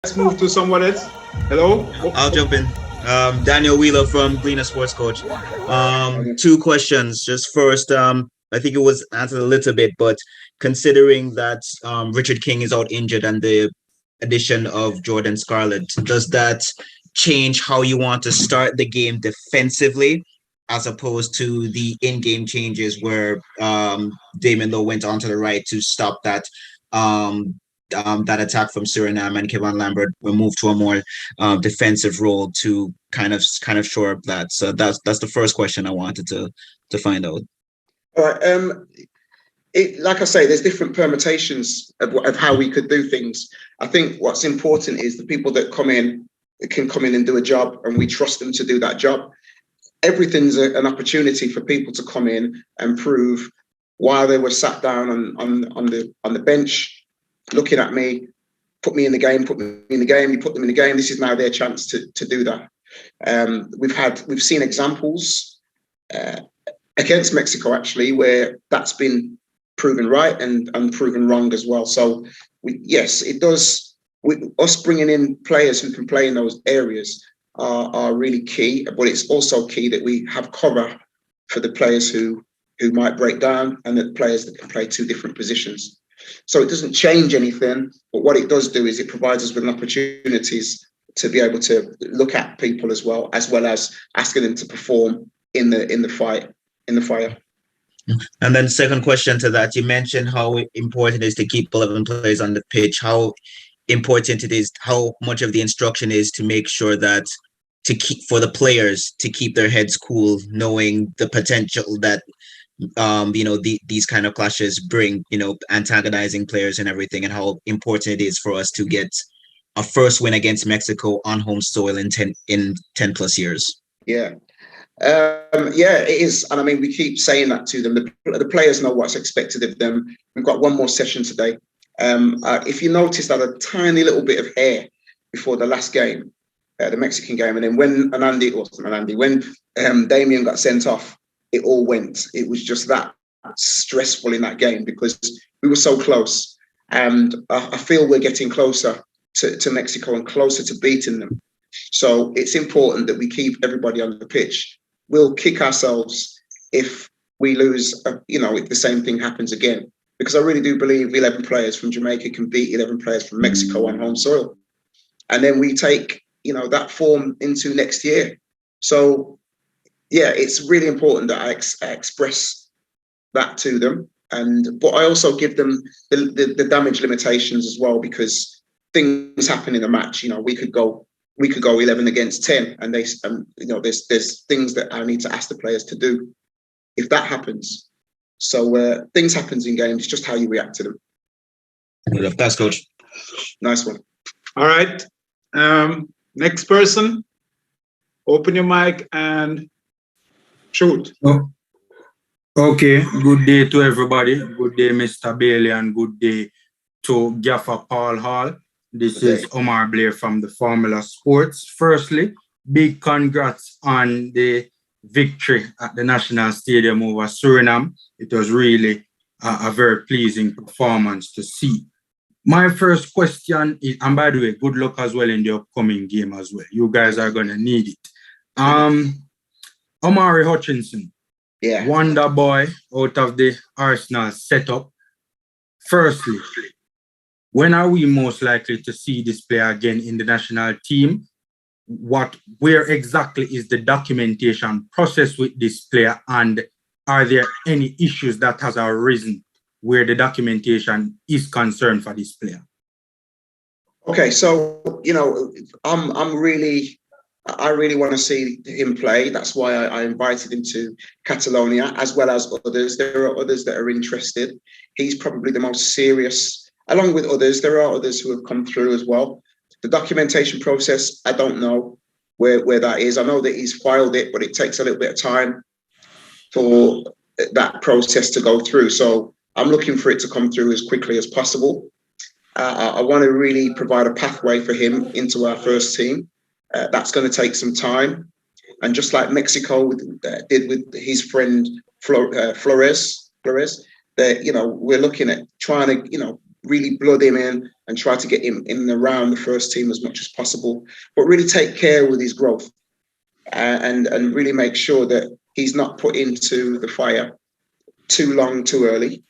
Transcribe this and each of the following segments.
let's move to someone else. Hello? I'll jump in. Daniel Wheeler from Gleaner Sports Coach. Two questions. Just first, I think it was answered a little bit, but considering that Richard King is out injured and the addition of Jordan Scarlett, does that change how you want to start the game defensively, as opposed to the in-game changes where Damon Lowe went onto the right to stop that attack from Suriname, and Kevin Lambert will move to a more defensive role to kind of shore up that. So that's the first question I wanted to find out. All right. Like I say, there's different permutations of how we could do things. I think what's important is the people that come in can come in and do a job, and we trust them to do that job. Everything's an opportunity for people to come in and prove while they were sat down on the bench, looking at me, put me in the game, you put them in the game. This is now their chance to do that. We've seen examples against Mexico actually where that's been proven right and proven wrong as well. So yes, it does. Us bringing in players who can play in those areas are really key, but it's also key that we have cover for the players who might break down and the players that can play two different positions. So it doesn't change anything, but what it does do is it provides us with opportunities to be able to look at people as well as asking them to perform in the fire. And then second question to that, you mentioned how important it is to keep 11 players on the pitch. How important it is, how much of the instruction is to make sure that for the players to keep their heads cool, knowing the potential that these kind of clashes bring, antagonizing players and everything, and how important it is for us to get a first win against Mexico on home soil in 10 plus years. Yeah. It is. And I mean, we keep saying that to them. The players know what's expected of them. We've got one more session today. If you notice that a tiny little bit of hair before the last game, the Mexican game, and then when Damien got sent off, it all went. It was just that stressful in that game because we were so close. And I feel we're getting closer to Mexico and closer to beating them. So it's important that we keep everybody on the pitch. We'll kick ourselves if we lose, if the same thing happens again. Because I really do believe 11 players from Jamaica can beat 11 players from Mexico on home soil. And then we take, that form into next year. So, yeah, it's really important that I express that to them. But I also give them the damage limitations as well, because things happen in a match. We could go 11 against 10, and there's things that I need to ask the players to do if that happens. So things happens in games. It's just how you react to them. Good enough. Thanks, Coach. Nice one. All right. Next person. Open your mic and shoot. Oh, okay. Good day to everybody. Good day, Mr. Bailey, and good day to Gaffer Paul Hall. This is Omar Blair from the Formula Sports. Firstly, big congrats on the victory at the National Stadium over Suriname. It was really a very pleasing performance to see. My first question is, and by the way, good luck as well in the upcoming game as well. You guys are going to need it. Omari Hutchinson, Wonder Boy out of the Arsenal setup. Firstly, when are we most likely to see this player again in the national team? Where exactly is the documentation process with this player, and are there any issues that has arisen where the documentation is concerned for this player? Okay, so I really want to see him play. That's why I invited him to Catalonia, as well as others. There are others that are interested. He's probably the most serious, along with others. There are others who have come through as well. The documentation process, I don't know where that is. I know that he's filed it, but it takes a little bit of time for that process to go through. So I'm looking for it to come through as quickly as possible. I want to really provide a pathway for him into our first team. That's going to take some time. And just like Mexico did with his friend Flores, that, we're looking at trying to, really blood him in and try to get him in and around the first team as much as possible, but really take care with his growth and really make sure that he's not put into the fire too long, too early.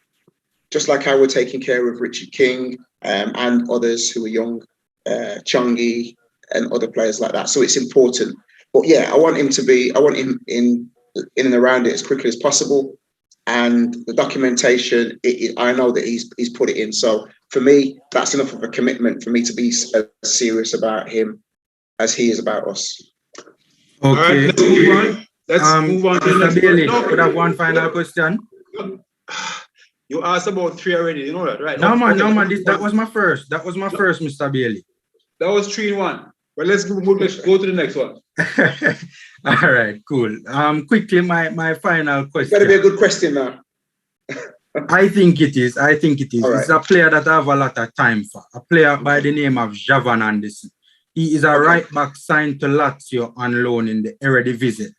Just like how we're taking care of Richard King and others who are young, Chungi and other players like that. So it's important. But yeah, I want him in and around it as quickly as possible. And the documentation, I know that he's put it in. So for me, that's enough of a commitment for me to be as serious about him as he is about us. Okay. All right, let's move on. Let's move on to the next Bailey, one. could I have one final question? You asked about 3 already, you know that, right? No, man, Okay. that was my first, Mr. Bailey. That was 3 in 1. But let's go to the next one. All right, cool. Quickly, my final question. Better be a good question now. I think it is. Right. It's a player that I have a lot of time for. A player by the name of Javon Anderson. He is a right back signed to Lazio on loan in the Eredivisie.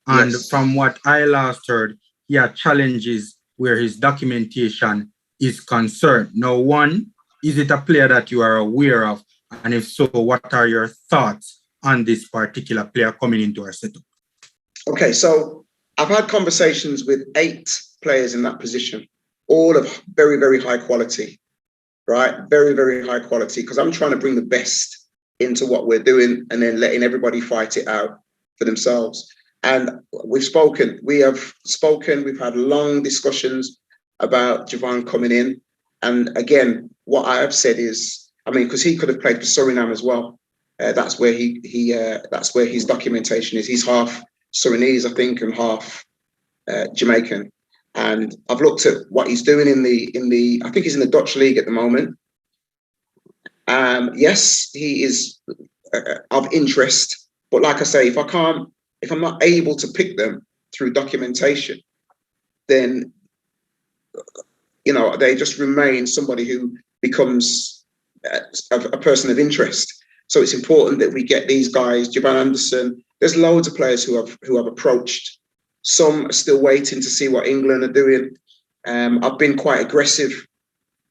And from what I last heard, he had challenges where his documentation is concerned. Now, one, is it a player that you are aware of? And if so, what are your thoughts on this particular player coming into our setup? Okay, so I've had conversations with 8 players in that position, all of very, very high quality, right? Very, very high quality, because I'm trying to bring the best into what we're doing and then letting everybody fight it out for themselves. And we've had long discussions about Javon coming in. And again, what I have said is, because he could have played for Suriname as well. That's where that's where his documentation is. He's half Surinese, I think, and half Jamaican. And I've looked at what he's doing in the I think he's in the Dutch league at the moment. Yes, he is of interest, but like I say, if I'm not able to pick them through documentation, then they just remain somebody who becomes a person of interest. So it's important that we get these guys. Javon Anderson. There's loads of players who have approached. Some are still waiting to see what England are doing. I've been quite aggressive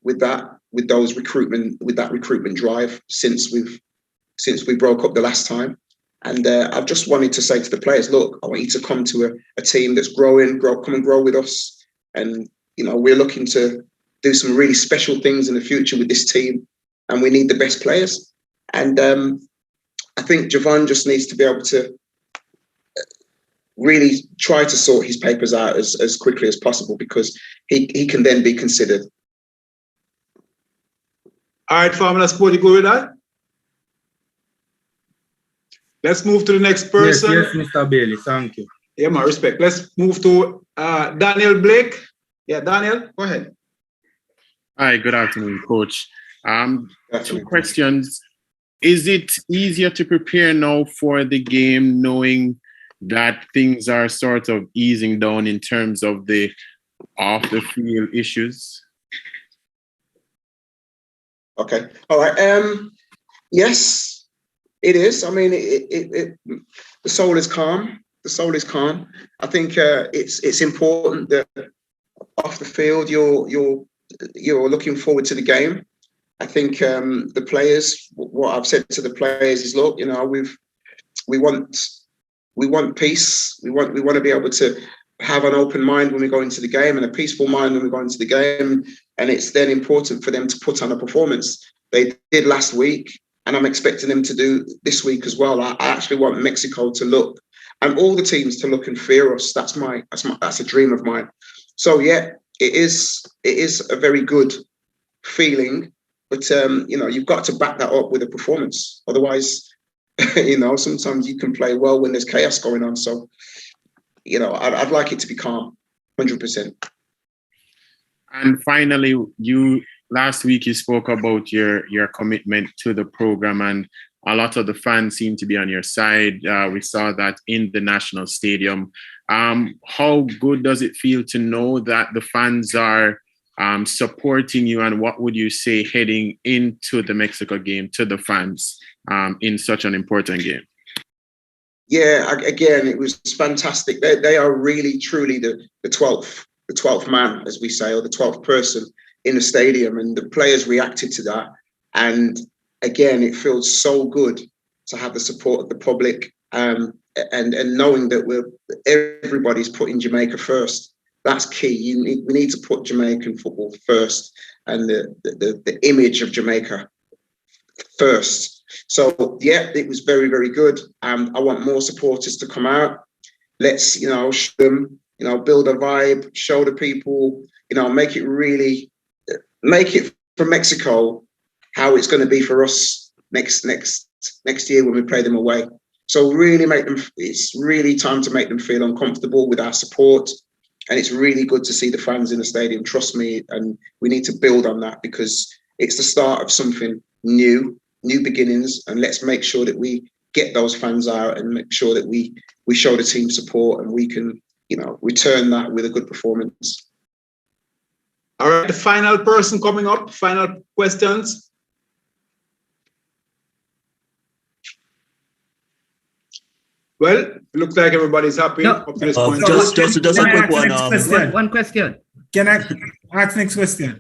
with that recruitment drive since we broke up the last time. And I've just wanted to say to the players, look, I want you to come to a team that's growing, come and grow with us. And, we're looking to do some really special things in the future with this team. And we need the best players. And I think Javon just needs to be able to really try to sort his papers out as quickly as possible, because he can then be considered. All right, Formula Sport, you go with that? Let's move to the next person. Yes, Mr. Bailey, thank you. Yeah, my respect. Let's move to Daniel Blake. Yeah, Daniel, go ahead. Hi, good afternoon, Coach. 2 questions. Is it easier to prepare now for the game, knowing that things are sort of easing down in terms of the off-the-field issues? Okay. All right. Yes, it is. The soul is calm. The soul is calm. I think it's important that off the field you're looking forward to the game. I think the players, what I've said to the players is, look, we want peace. We want to be able to have an open mind when we go into the game and a peaceful mind when we go into the game. And it's then important for them to put on a performance. They did last week, and I'm expecting them to do this week as well. I actually want Mexico to look, and all the teams to look and fear us. That's a dream of mine. So yeah, it is a very good feeling, but you've got to back that up with a performance. Otherwise, sometimes you can play well when there's chaos going on. So, I'd like it to be calm, 100%. And finally, last week you spoke about your commitment to the program, and a lot of the fans seem to be on your side. We saw that in the National Stadium. How good does it feel to know that the fans are supporting you, and what would you say heading into the Mexico game to the fans in such an important game? Yeah, again, it was fantastic. They are really, truly the 12th man, as we say, or the 12th person in the stadium, and the players reacted to that. And again, it feels so good to have the support of the public, and knowing that everybody's putting Jamaica first. That's key. We need to put Jamaican football first, and the image of Jamaica first. So yeah, it was very, very good. I want more supporters to come out. Let's, show them, build a vibe, show the people, make it for Mexico how it's going to be for us next year when we play them away. So really it's really time to make them feel uncomfortable with our support. And it's really good to see the fans in the stadium. Trust me, and we need to build on that, because it's the start of something new beginnings. And let's make sure that we get those fans out and make sure that we show the team support, and we can, return that with a good performance. All right, the final person coming up, final questions. Well, it looks like everybody's happy up to this point. Just a quick one. One question. Can I ask next question?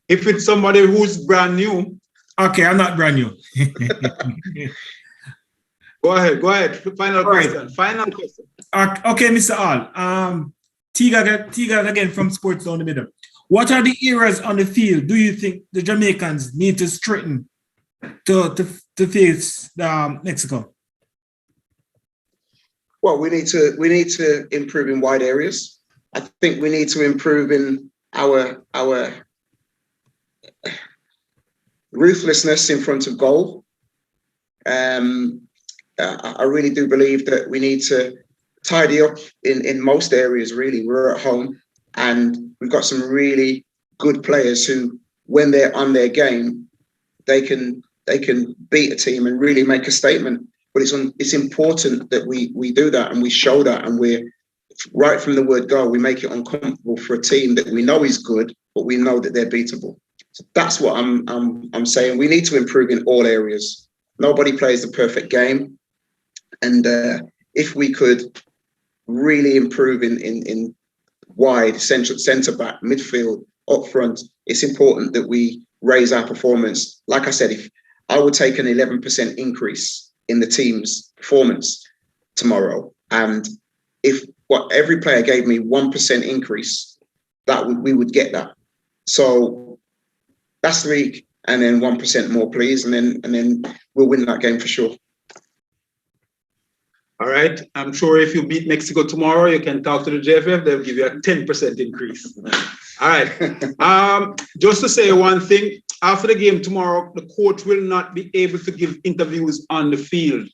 If it's somebody who's brand new. Okay, I'm not brand new. Go ahead. Final question. Right. Final question. Okay, Mr. All. Tiga again from Sports Down the Middle. What are the areas on the field do you think the Jamaicans need to straighten to face Mexico? Well, we need to improve in wide areas. I think we need to improve in our ruthlessness in front of goal. I really do believe that we need to tidy up in most areas. Really, we're at home, and we've got some really good players who, when they're on their game, they can beat a team and really make a statement. But it's important that we do that, and we show that, and we're right from the word go. We make it uncomfortable for a team that we know is good, but we know that they're beatable. So that's what I'm saying. We need to improve in all areas. Nobody plays the perfect game, and if we could really improve in wide, centre back, midfield, up front, it's important that we raise our performance. Like I said, if I would take an 11% increase in the team's performance tomorrow, and if every player gave me 1% increase, we would get that. So that's the league, and then 1% more, please, and then we'll win that game for sure. All right. I'm sure if you beat Mexico tomorrow, you can talk to the JFF. They'll give you a 10% increase. All right. Just to say one thing, after the game tomorrow, the coach will not be able to give interviews on the field.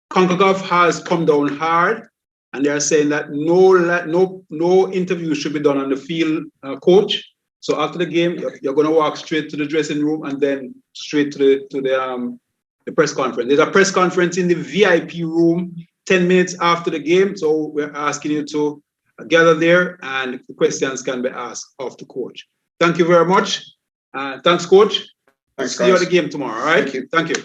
Concacaf has come down hard, and they are saying that no interview should be done on the field, coach. So after the game, you're going to walk straight to the dressing room and then straight to the press conference. There's a press conference in the VIP room 10 minutes after the game. So we're asking you to gather there, and the questions can be asked of the coach. Thank you very much. Thanks, coach. Thanks, See you at guys. the game tomorrow. All right. Thank you. Thank you.